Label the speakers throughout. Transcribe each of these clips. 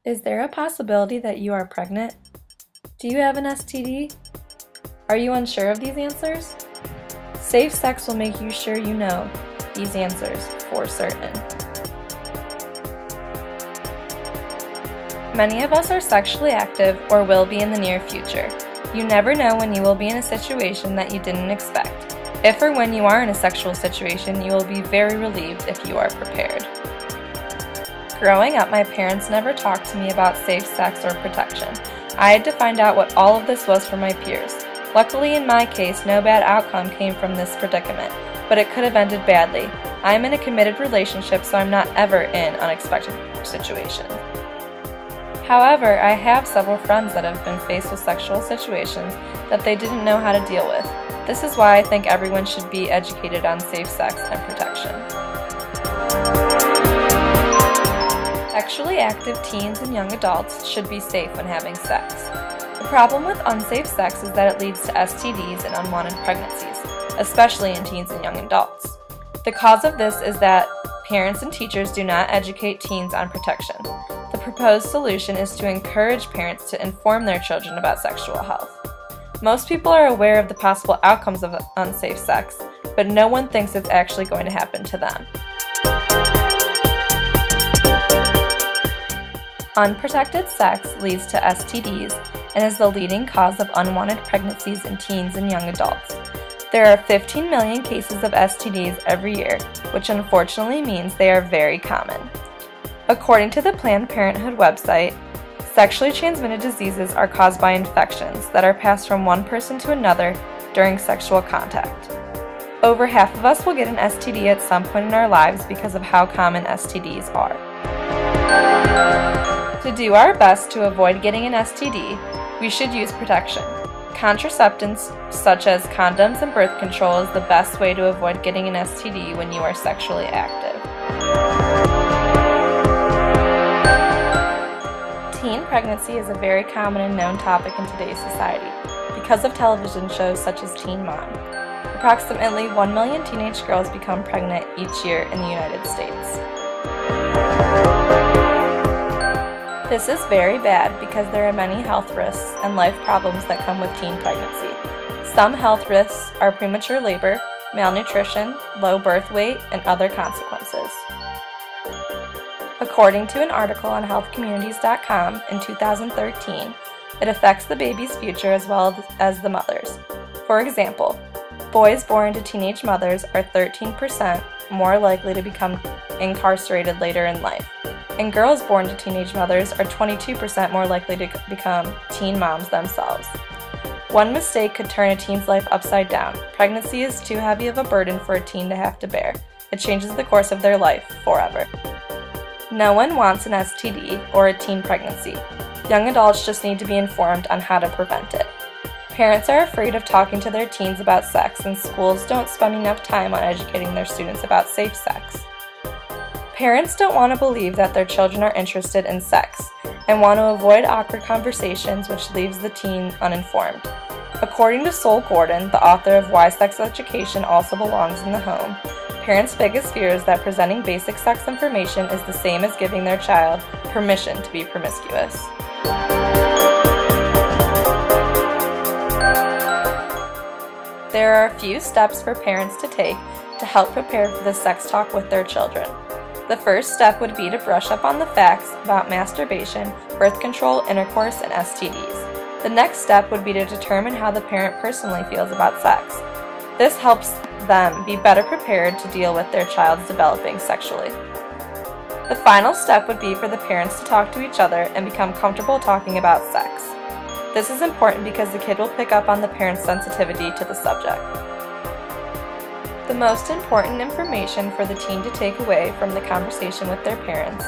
Speaker 1: Is there a possibility that you are pregnant? Do you have an STD? Are you unsure of these answers? Safe Sex will make you sure you know these answers for certain. Many of us are sexually active or will be in the near future. You never know when you will be in a situation that you didn't expect. If or when you are in a sexual situation, you will be very relieved if you are prepared. Growing up, my parents never talked to me about safe sex or protection. I had to find out what all of this was from my peers. Luckily, in my case, no bad outcome came from this predicament, but it could have ended badly. I am in a committed relationship, so I'm not ever in unexpected situations. However, I have several friends that have been faced with sexual situations that they didn't know how to deal with. This is why I think everyone should be educated on safe sex and protection. Sexually active teens and young adults should be safe when having sex. The problem with unsafe sex is that it leads to STDs and unwanted pregnancies, especially in teens and young adults. The cause of this is that parents and teachers do not educate teens on protection. The proposed solution is to encourage parents to inform their children about sexual health. Most people are aware of the possible outcomes of unsafe sex, but no one thinks it's actually going to happen to them. Unprotected sex leads to STDs and is the leading cause of unwanted pregnancies in teens and young adults. There are 15 million cases of STDs every year, which unfortunately means they are very common. According to the Planned Parenthood website, sexually transmitted diseases are caused by infections that are passed from one person to another during sexual contact. Over half of us will get an STD at some point in our lives because of how common STDs are. To do our best to avoid getting an STD, we should use protection. Contraceptives such as condoms and birth control is the best way to avoid getting an STD when you are sexually active. Teen pregnancy is a very common and known topic in today's society because of television shows such as Teen Mom. Approximately 1 million teenage girls become pregnant each year in the United States. This is very bad because there are many health risks and life problems that come with teen pregnancy. Some health risks are premature labor, malnutrition, low birth weight, and other consequences. According to an article on healthcommunities.com in 2013, it affects the baby's future as well as the mother's. For example, boys born to teenage mothers are 13% more likely to become incarcerated later in life, and girls born to teenage mothers are 22% more likely to become teen moms themselves. One mistake could turn a teen's life upside down. Pregnancy is too heavy of a burden for a teen to have to bear. It changes the course of their life forever. No one wants an STD or a teen pregnancy. Young adults just need to be informed on how to prevent it. Parents are afraid of talking to their teens about sex, and schools don't spend enough time on educating their students about safe sex. Parents don't want to believe that their children are interested in sex and want to avoid awkward conversations, which leaves the teen uninformed. According to Sol Gordon, the author of Why Sex Education Also Belongs in the Home, parents' biggest fear is that presenting basic sex information is the same as giving their child permission to be promiscuous. There are a few steps for parents to take to help prepare for the sex talk with their children. The first step would be to brush up on the facts about masturbation, birth control, intercourse, and STDs. The next step would be to determine how the parent personally feels about sex. This helps them be better prepared to deal with their child's developing sexually. The final step would be for the parents to talk to each other and become comfortable talking about sex. This is important because the kid will pick up on the parent's sensitivity to the subject. The most important information for the teen to take away from the conversation with their parents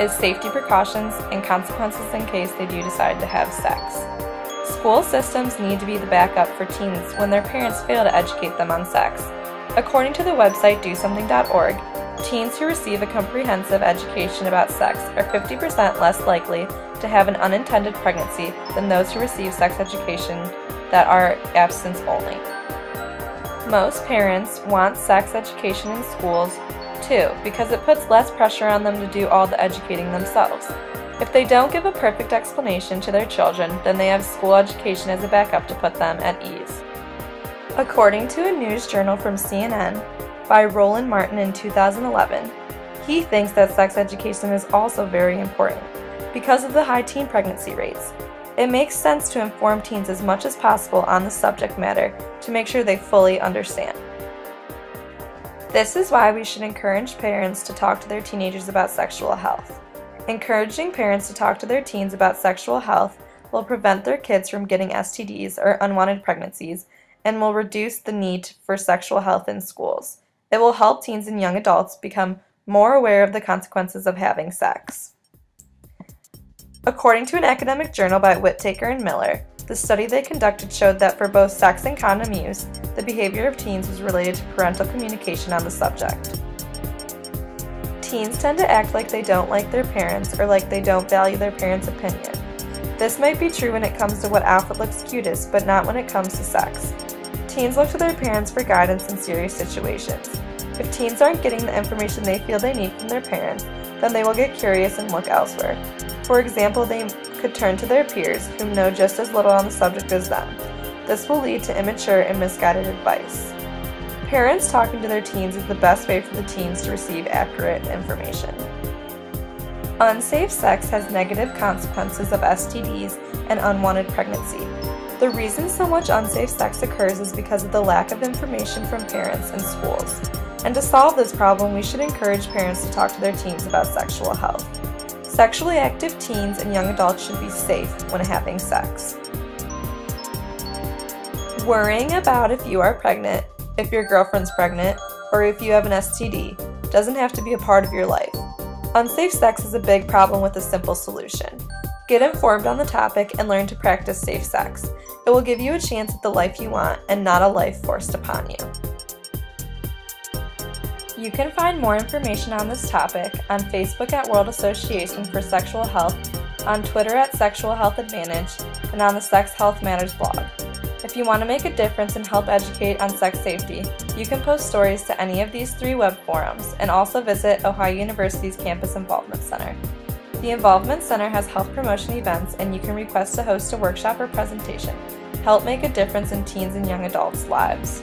Speaker 1: is safety precautions and consequences in case they do decide to have sex. School systems need to be the backup for teens when their parents fail to educate them on sex. According to the website DoSomething.org, teens who receive a comprehensive education about sex are 50% less likely to have an unintended pregnancy than those who receive sex education that are abstinence only. Most parents want sex education in schools too because it puts less pressure on them to do all the educating themselves. If they don't give a perfect explanation to their children, then they have school education as a backup to put them at ease. According to a news journal from CNN by Roland Martin in 2011, he thinks that sex education is also very important because of the high teen pregnancy rates. It makes sense to inform teens as much as possible on the subject matter to make sure they fully understand. This is why we should encourage parents to talk to their teenagers about sexual health. Encouraging parents to talk to their teens about sexual health will prevent their kids from getting STDs or unwanted pregnancies and will reduce the need for sexual health in schools. It will help teens and young adults become more aware of the consequences of having sex. According to an academic journal by Whittaker and Miller, the study they conducted showed that for both sex and condom use, the behavior of teens was related to parental communication on the subject. Teens tend to act like they don't like their parents or like they don't value their parents' opinion. This might be true when it comes to what outfit looks cutest, but not when it comes to sex. Teens look to their parents for guidance in serious situations. If teens aren't getting the information they feel they need from their parents, then they will get curious and look elsewhere. For example, they could turn to their peers, who know just as little on the subject as them. This will lead to immature and misguided advice. Parents talking to their teens is the best way for the teens to receive accurate information. Unsafe sex has negative consequences of STDs and unwanted pregnancy. The reason so much unsafe sex occurs is because of the lack of information from parents and schools. And to solve this problem, we should encourage parents to talk to their teens about sexual health. Sexually active teens and young adults should be safe when having sex. Worrying about if you are pregnant, if your girlfriend's pregnant, or if you have an STD doesn't have to be a part of your life. Unsafe sex is a big problem with a simple solution. Get informed on the topic and learn to practice safe sex. It will give you a chance at the life you want and not a life forced upon you. You can find more information on this topic on Facebook at World Association for Sexual Health, on Twitter at Sexual Health Advantage, and on the Sex Health Matters blog. If you want to make a difference and help educate on sex safety, you can post stories to any of these 3 web forums and also visit Ohio University's Campus Involvement Center. The Involvement Center has health promotion events, and you can request to host a workshop or presentation. Help make a difference in teens and young adults' lives.